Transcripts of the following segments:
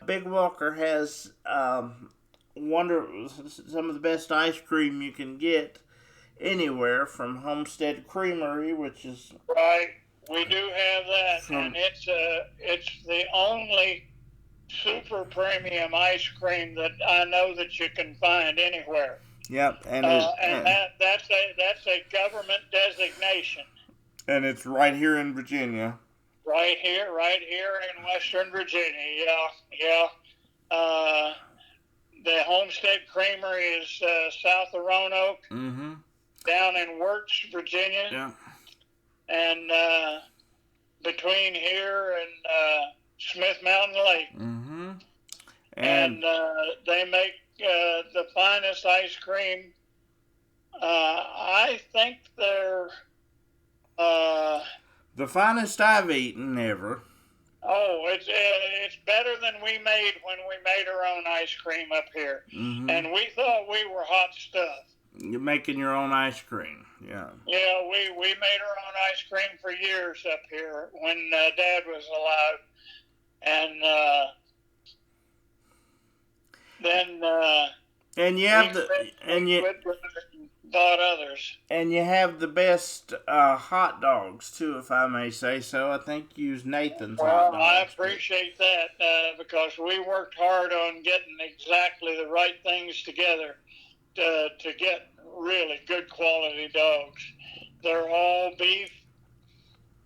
Big Walker has wonder some of the best ice cream you can get anywhere from Homestead Creamery, which is Right. We do have that, and from it's the only super premium ice cream that I know that you can find anywhere. yep, and it And that's a government designation. and it's right here in Virginia. Right here in Western Virginia. Yeah, yeah. Uh, the Homestead Creamery is south of Roanoke, Mm-hmm. down in Wirtz, Virginia, Yeah. and between here and Smith Mountain Lake. Mm-hmm. And they make the finest ice cream. I think they're. The finest I've eaten ever. Oh, it's better than we made when we made our own ice cream up here, Mm-hmm. and we thought we were hot stuff. You're making your own ice cream. Yeah. Yeah, we made our own ice cream for years up here when Dad was alive, and then And you have bought others. and you have the best hot dogs too, if I may say so. I think you use Nathan's hot Well, dogs. I appreciate that because we worked hard on getting exactly the right things together to get really good quality dogs. They're all beef,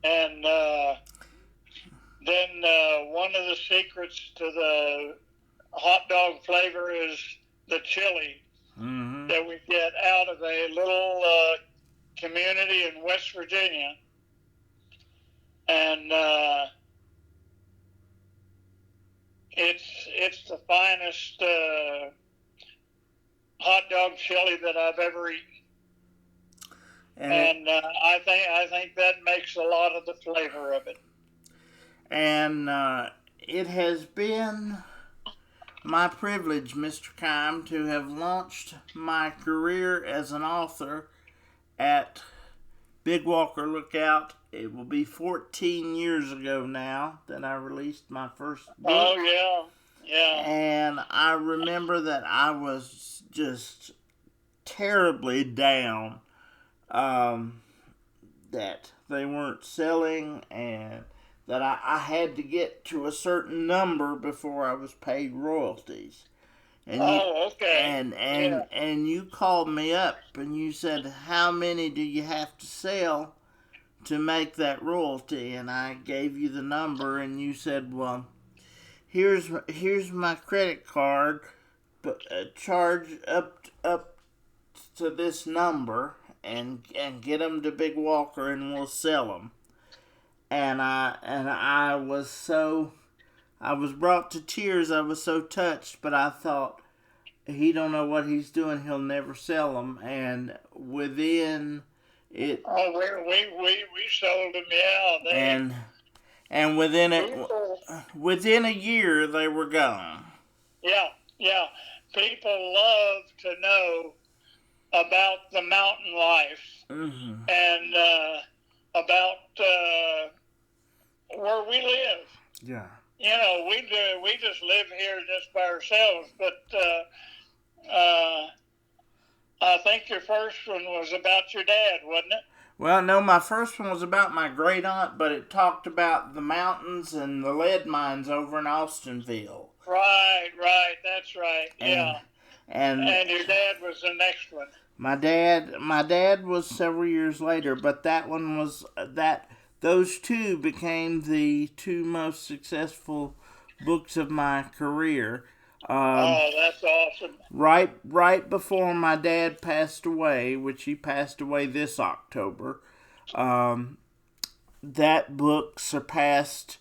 and then one of the secrets to the hot dog flavor is the chili Mm-hmm. that we get out of a little community in West Virginia, and it's the finest hot dog chili that I've ever eaten, and I think that makes a lot of the flavor of it. And it has been my privilege, Mr. Kime, to have launched my career as an author at Big Walker Lookout. It will be 14 years ago now that I released my first book. Oh, yeah. And I remember that I was just terribly down that they weren't selling and that I had to get to a certain number before I was paid royalties. And okay. And you called me up and you said, "How many do you have to sell to make that royalty?" And I gave you the number, and you said, "Well, here's my credit card, but charge up to this number and get them to Big Walker, and we'll sell them." And I was brought to tears. I was so touched, but I thought, he don't know what he's doing. He'll never sell them. And within it, we sold them. Yeah, and within a year they were gone. Yeah. People love to know about the mountain life, Mm-hmm. and about where we live. Yeah. You know, we just live here just by ourselves. But I think your first one was about your dad, wasn't it? Well, no, my first one was about my great aunt, but it talked about the mountains and the lead mines over in Austinville. Right. That's right. Yeah. And your dad was the next one. My dad was several years later, but that one was those two became the two most successful books of my career. Oh, that's awesome. Right before my dad passed away, which he passed away this October, that book surpassed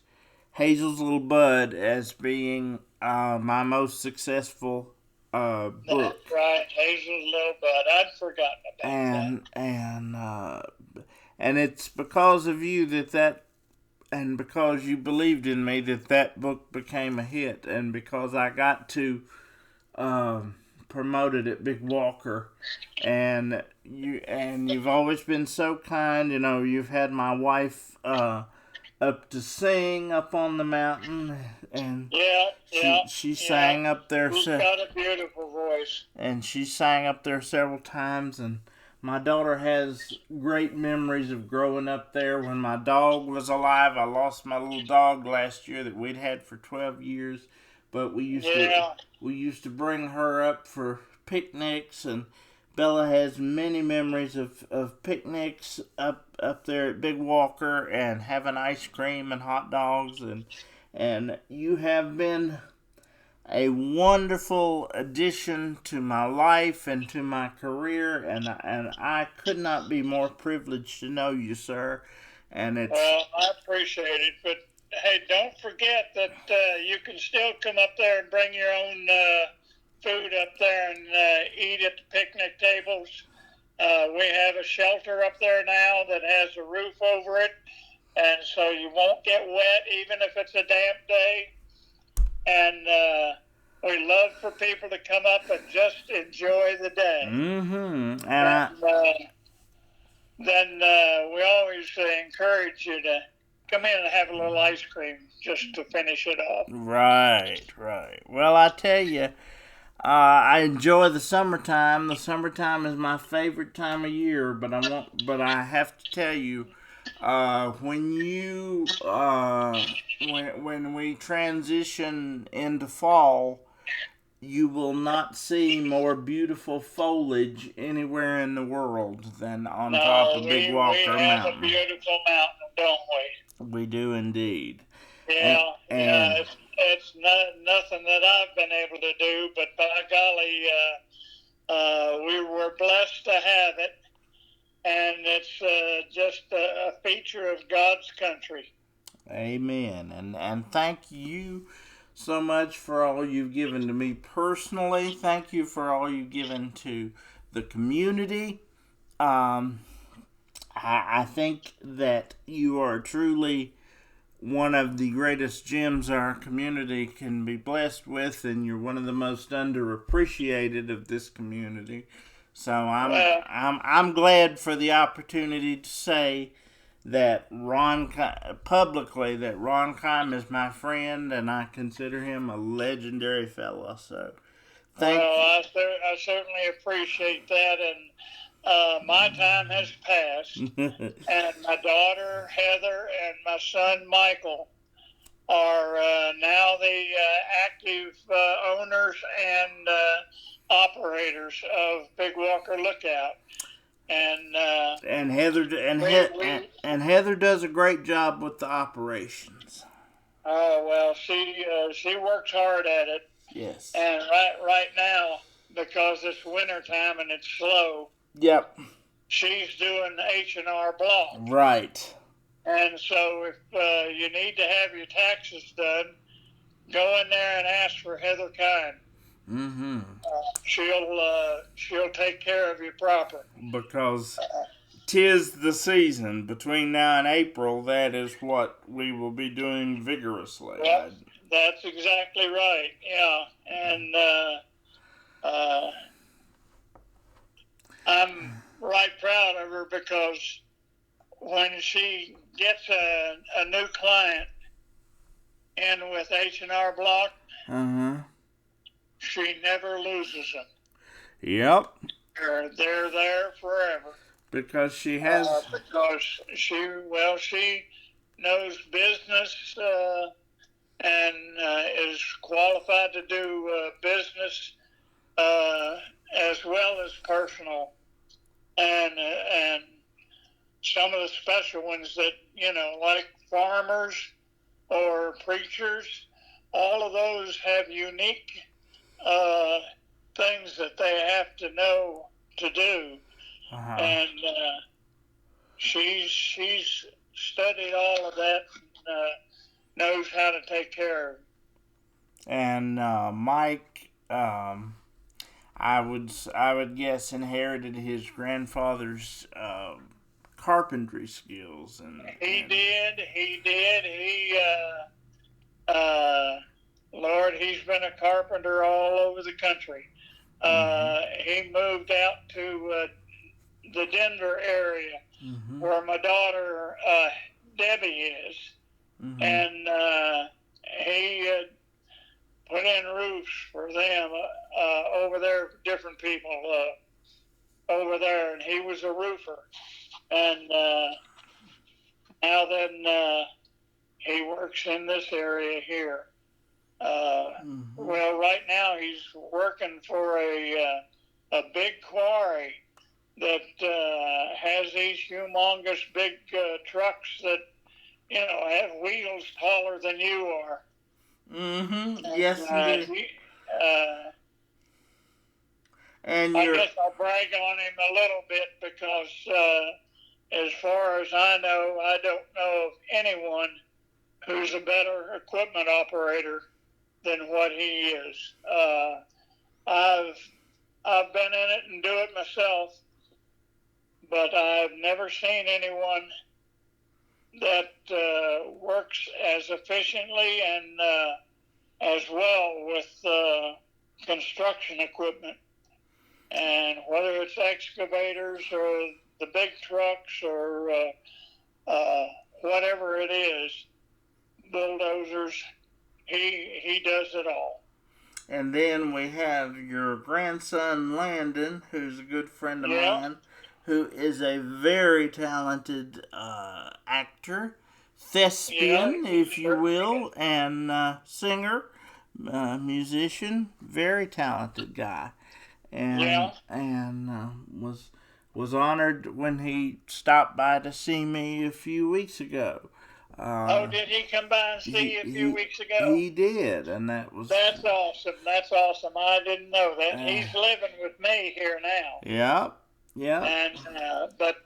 Hazel's Little Bud as being my most successful book. That's right, Hazel's Little Bud. I'd forgotten about that. And it's because of you and because you believed in me that book became a hit, and because I got to promote it at Big Walker, and you've always been so kind. You know, you've had my wife up to sing up on the mountain, and Yeah, yeah, she yeah. sang up there. He's got a beautiful voice. And she sang up there several times. And my daughter has great memories of growing up there. When my dog was alive, I lost my little dog last year that we'd had for 12 years. But we used to bring her up for picnics, and Bella has many memories of picnics up there at Big Walker and having ice cream and hot dogs, and you have been a wonderful addition to my life and to my career, and I could not be more privileged to know you, sir. And it's Well, I appreciate it, but hey, don't forget that you can still come up there and bring your own food up there and eat at the picnic tables. We have a shelter up there now that has a roof over it, and so you won't get wet even if it's a damp day. And we love for people to come up and just enjoy the day. mm-hmm. Then we always encourage you to come in and have a little ice cream just to finish it off. Right. Well, I tell you, I enjoy the summertime. The summertime is my favorite time of year. But I have to tell you, when we transition into fall, you will not see more beautiful foliage anywhere in the world than on top of Big Walker we have Mountain. a beautiful mountain, don't we? We do indeed. Yeah, And it's nothing that I've been able to do, but by golly, we were blessed to have it, and it's just a feature of God's country. amen. And thank you so much for all you've given to me personally. Thank you for all you've given to the community. I think that you are truly one of the greatest gems our community can be blessed with, and you're one of the most underappreciated of this community. So I'm glad for the opportunity to say that publicly that Ron Kime is my friend, and I consider him a legendary fellow. So thank you. I certainly appreciate that, and my time has passed, and my daughter Heather and my son Michael are now the active owners and operators of Big Walker Lookout. And Heather does a great job with the operations. Oh well, she works hard at it. Yes. And right now, because it's winter time and it's slow. Yep. She's doing H&R Block. Right. And so if you need to have your taxes done, go in there and ask for Heather Kime. Mm-hmm. She'll take care of you proper. Because 'tis the season between now and April. That is what we will be doing vigorously. Well, that's exactly right. Yeah, and I'm right proud of her because when she gets a new client in with H&R Block, she never loses them. Yep. They're there forever. Because she has. Because she knows business and is qualified to do business as well as personal, and some of the special ones that like farmers or preachers, all of those have unique things that they have to know to do. And she's studied all of that and knows how to take care of it. And Mike, I would guess inherited his grandfather's carpentry skills, and he did. Lord, he's been a carpenter all over the country. He moved out to the Denver area where my daughter Debbie is, Mm-hmm. and he put in roofs for them over there, different people over there, and he was a roofer. And now then, he works in this area here. Well, right now he's working for a big quarry that has these humongous big trucks that have wheels taller than you are. Mm-hmm. Yes, you do. And I guess I'll brag on him a little bit because, as far as I know, I don't know of anyone who's a better equipment operator than what he is. I've been in it and do it myself, but I've never seen anyone that works as efficiently and as well with construction equipment. And whether it's excavators or the big trucks or whatever it is, bulldozers, he does it all. And then we have your grandson Landon, who's a good friend of mine, who is a very talented actor, thespian, if you will, and singer, musician, very talented guy. And was honored when he stopped by to see me a few weeks ago. Did he come by and see you a few weeks ago? He did, and that's awesome. That's awesome. I didn't know that. He's living with me here now. Yep. And but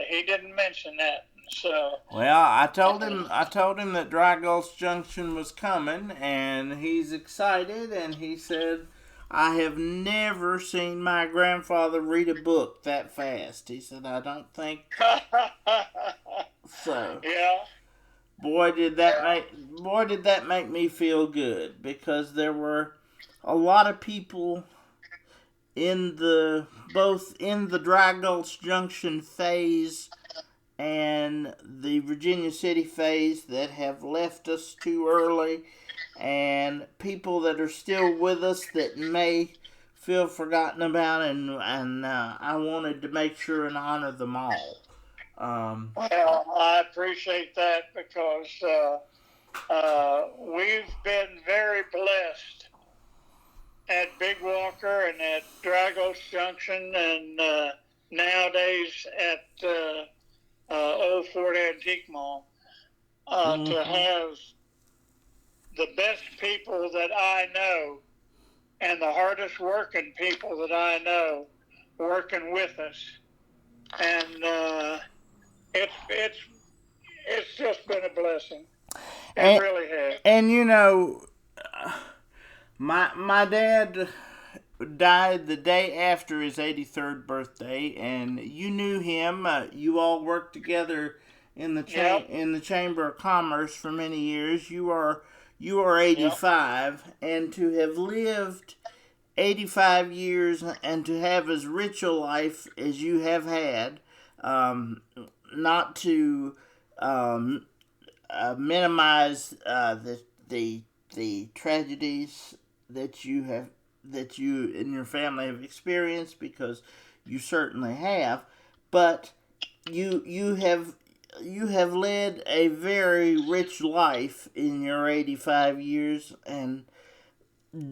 he didn't mention that. So well, I told him that Dry Gulch Junction was coming, and he's excited. And he said, "I have never seen my grandfather read a book that fast." He said, "I don't think so." Yeah. Boy, did that make me feel good, because there were a lot of people both in the Dry Gulch Junction phase and the Virginia City phase that have left us too early, and people that are still with us that may feel forgotten about, and I wanted to make sure and honor them all. Well, I appreciate that, because we've been very blessed at Big Walker and at Dry Gulch Junction, and nowadays at Old Ford Antique Mall, to have the best people that I know and the hardest working people that I know working with us. And it's just been a blessing. It really has. And my dad died the day after his 83rd birthday, and you knew him. You all worked together in the in the Chamber of Commerce for many years. You are 85, and to have lived 85 years and to have as rich a life as you have had, not to minimize the tragedies that you and your family have experienced, because you certainly have, but you have led a very rich life in your 85 years, and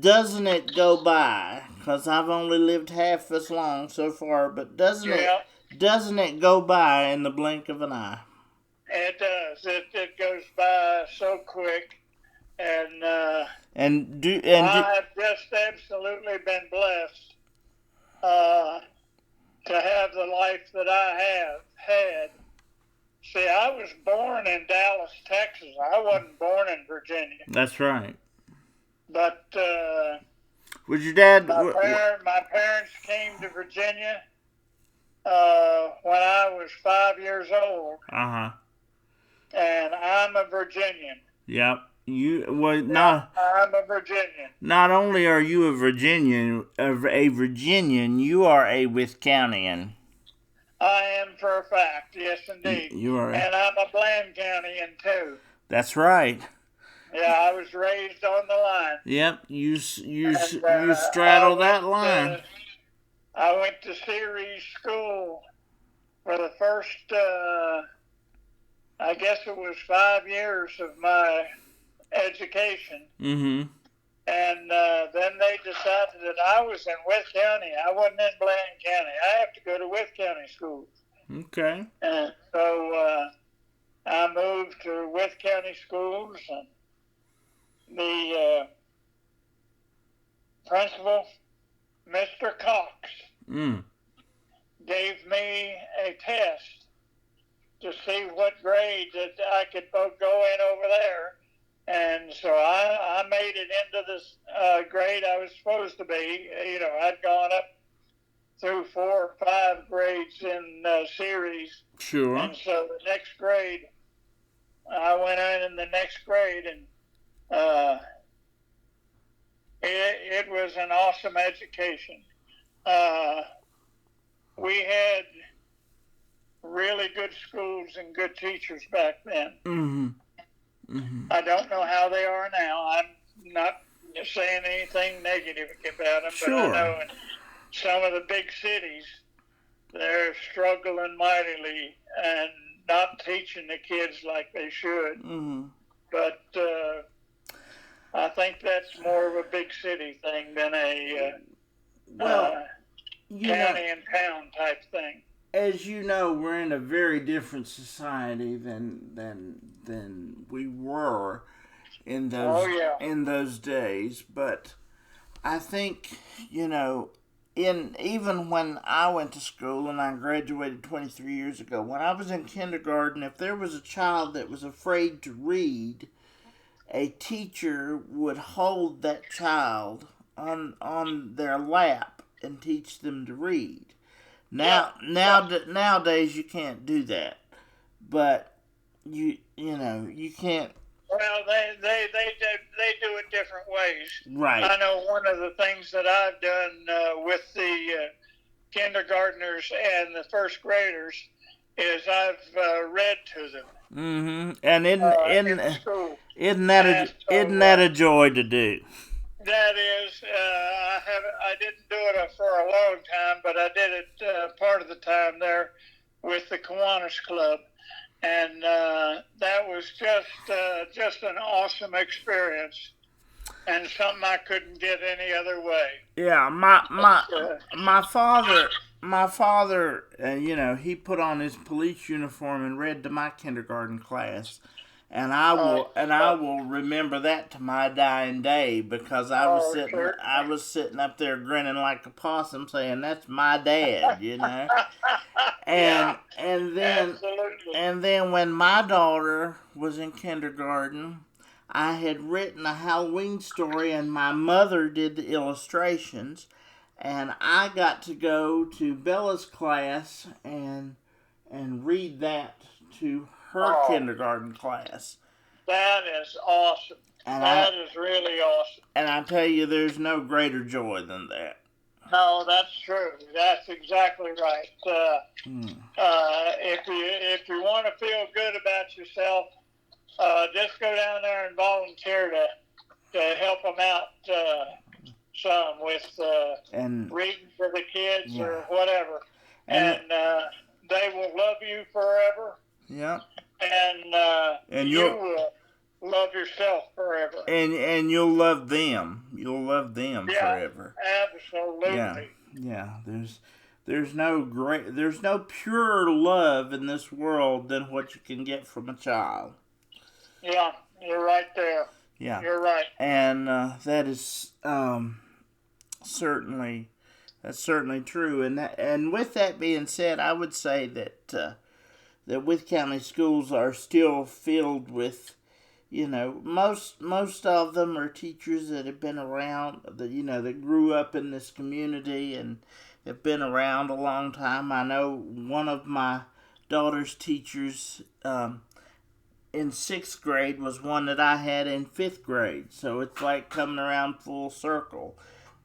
doesn't it go by? Because I've only lived half as long so far, but doesn't it go by in the blink of an eye? It does. It goes by so quick, and I have just absolutely been blessed to have the life that I have had. See, I was born in Dallas, Texas. I wasn't born in Virginia. That's right. But was your dad? My parents came to Virginia when I was 5 years old. Uh-huh. And I'm a Virginian. Yep. I'm a Virginian. Not only are you a Virginian, you are a Wisconsinian. I am for a fact, yes indeed. You are. And I'm a Bland County too. That's right. Yeah, I was raised on the line, Yep, and you straddle that line. I went to Ceres School for the first, I guess it was 5 years of my education. Mm-hmm. And then they decided that I was in Wythe County. I wasn't in Bland County. I have to go to Wythe County schools. Okay. And so I moved to Wythe County schools, and the principal, Mr. Cox, Mm. gave me a test to see what grade that I could go in over there. And so I made it into this grade I was supposed to be. You know, I'd gone up through 4 or 5 grades in series. Sure. And so the next grade, I went in the next grade, and it was an awesome education. We had really good schools and good teachers back then. Mm-hmm. Mm-hmm. I don't know how they are now. I'm not saying anything negative about them, Sure. but I know in some of the big cities, they're struggling mightily and not teaching the kids like they should. Mm-hmm. But I think that's more of a big city thing than a county and town type thing. As you know, we're in a very different society than we were in those days. But I think, you know, even when I went to school and I graduated 23 years ago, when I was in kindergarten, if there was a child that was afraid to read, a teacher would hold that child on their lap and teach them to read. Nowadays you can't do that, but you can't. Well, they do it different ways. Right. I know one of the things that I've done with the kindergartners and the first graders is I've read to them. Mm-hmm. And in school. isn't that a joy to do? That is, I didn't do it for a long time, but I did it part of the time there with the Kiwanis Club, and that was just an awesome experience, and something I couldn't get any other way. Yeah, my father, you know, he put on his police uniform and read to my kindergarten class. And I will remember that to my dying day, because I was sitting up there grinning like a possum, saying that's my dad, you know. And then when my daughter was in kindergarten, I had written a Halloween story, and my mother did the illustrations, and I got to go to Bella's class and read that to her kindergarten class. That is awesome. That is really awesome. And I tell you, there's no greater joy than that. No, that's true. That's exactly right. If you want to feel good about yourself, just go down there and volunteer to help them out some with reading for the kids or whatever, and they will love you forever. Yeah. And you will love yourself forever. And you'll love them. You'll love them forever. Absolutely. Yeah. There's no purer love in this world than what you can get from a child. Yeah, you're right there. Yeah. You're right. And that is certainly true. And with that being said, I would say that Wythe County schools are still filled with, you know, most of them are teachers that have been around, that grew up in this community and have been around a long time. I know one of my daughter's teachers in 6th grade was one that I had in 5th grade, so it's like coming around full circle.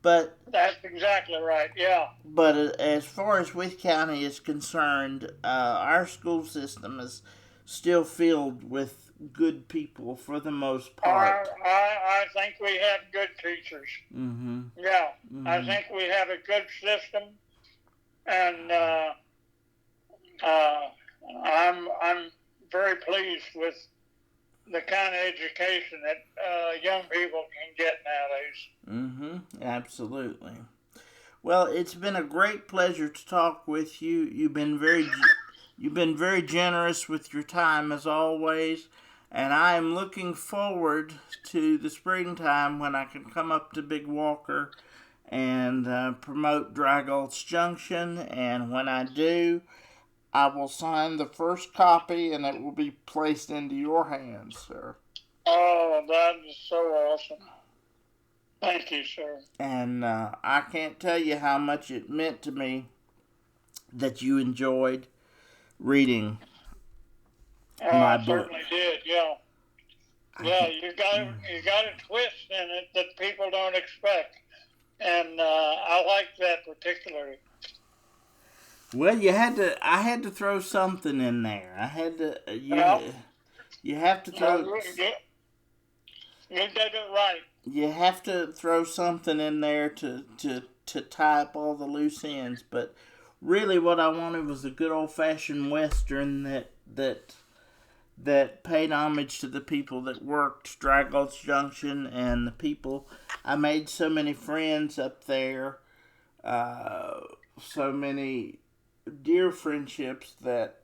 But that's exactly right, yeah. But as far as Wythe County is concerned, our school system is still filled with good people for the most I, part. I think we have good teachers. Mm-hmm. Yeah, I Mm-hmm. think we have a good system, and uh, I'm very pleased with the kind of education that young people can get nowadays. Mm-hmm. Absolutely. Well, it's been a great pleasure to talk with you. You've been very generous with your time as always, and I am looking forward to the springtime when I can come up to Big Walker and promote Dry Gulch Junction. And when I do, I will sign the first copy, and it will be placed into your hands, sir. Oh, that is so awesome. Thank you, sir. And I can't tell you how much it meant to me that you enjoyed reading Oh, my I book. certainly did. Yeah, I yeah. can't. You got a twist in it that people don't expect, and I like that particularly. Well, you had to. I had to throw something in there. I had to. Well, You have to no, throw. you did it right. You have to throw something in there to tie up all the loose ends. But really, what I wanted was a good old fashioned western that paid homage to the people that worked Dry Gulch Junction and the people. I made so many friends up there, so many dear friendships that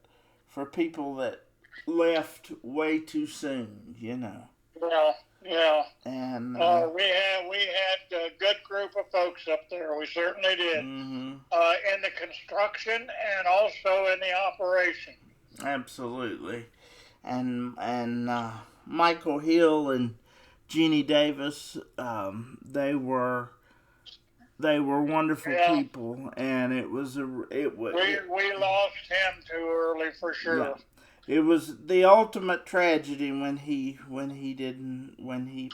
for people that left way too soon, you know. Yeah, yeah. And We had a good group of folks up there. We certainly did. mm-hmm, In the construction and also in the operation. absolutely. And Michael Hill and Jeannie Davis, they were wonderful Yeah, people, and it was a it was we lost him too early for yeah. sure. It was the ultimate tragedy when he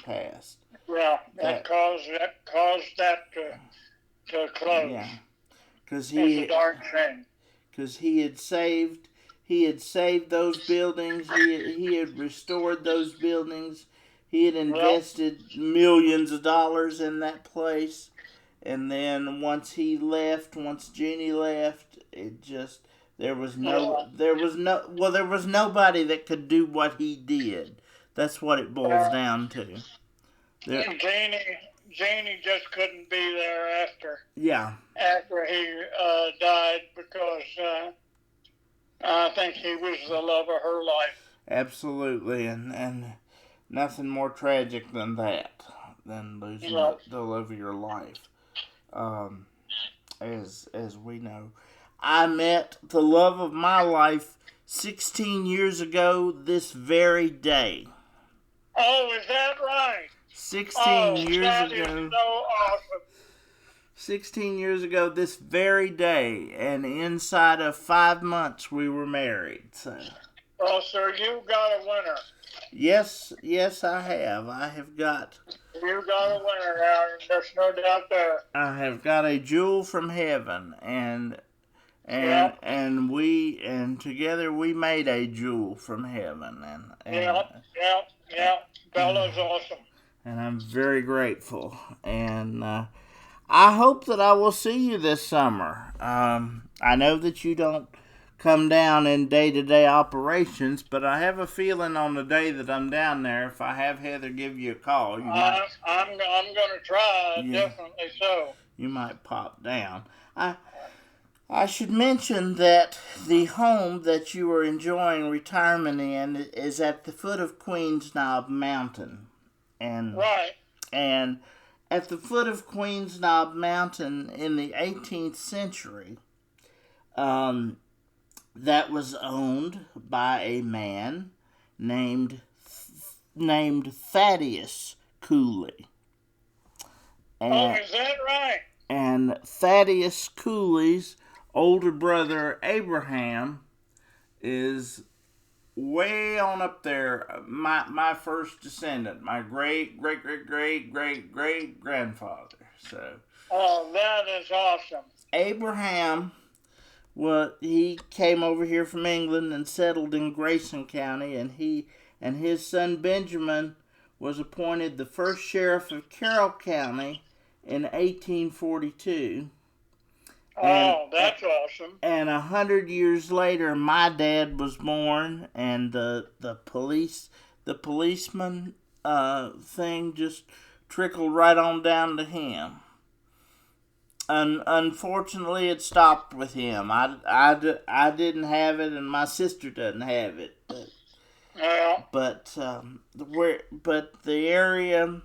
passed. Yeah, That that caused that to close. yeah, because It's a darn shame. he had saved those buildings. He had restored those buildings. He had Well, invested millions of dollars in that place. And then once Jeannie left, it just yeah. there was nobody that could do what he did. That's what it boils Well, down to. There, Janie just couldn't be there yeah, after he died because I think he was the love of her life. absolutely, and nothing more tragic than that, than losing Yeah. the love of your life. Um, as we know, I met the love of my life 16 years ago this very day. Oh, is that right? 16 Oh, years that is ago so awesome. 16 years ago this very day, and inside of 5 months we were married. So Well, sir, you got a winner. yes, I have got You got a winner now. There's no doubt there. a jewel from heaven, Yep, and together we made a jewel from heaven, yep. Bella's awesome. and I'm very grateful, and I hope that I will see you this summer. I know that you don't come down in day-to-day operations, but I have a feeling on the day that I'm down there, if I have Heather give you a call, I'm going to try, you, definitely so. you might pop down. I should mention that the home that you are enjoying retirement in is at the foot of Queen's Knob Mountain, and Right. and at the foot of Queen's Knob Mountain in the 18th century, um, that was owned by a man named Thaddeus Cooley, Oh, and is that right? Thaddeus Cooley's older brother Abraham is way on up there. My first descendant, my great great great great great great grandfather. So Oh, that is awesome. Abraham, well, he came over here from England and settled in Grayson County, and and his son Benjamin was appointed the first sheriff of Carroll County in 1842. Oh, that's awesome. And 100 years later, my dad was born, and the policeman thing just trickled right on down to him. Unfortunately, it stopped with him. I didn't have it, and my sister doesn't have it. Yeah. But the area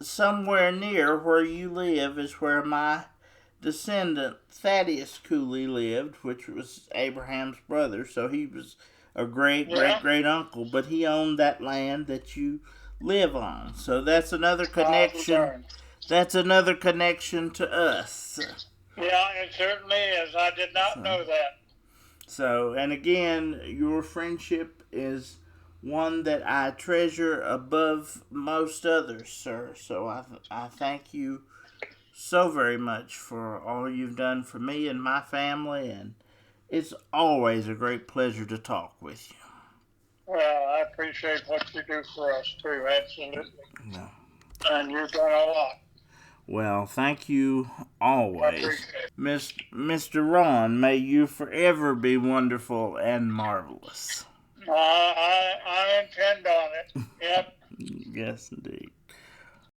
somewhere near where you live is where my descendant Thaddeus Cooley lived, which was Abraham's brother. So he was a great uncle, but he owned that land that you live on. So that's another connection. That's another connection to us. Yeah, it certainly is. I did not know that. So, and again, your friendship is one that I treasure above most others, sir. So I thank you so very much for all you've done for me and my family, and it's always a great pleasure to talk with you. Well, I appreciate what you do for us, too, absolutely. No. And you've done a lot. Well, thank you always. Mr. Ron, may you forever be wonderful and marvelous. I intend on it. Yep. Yes, indeed.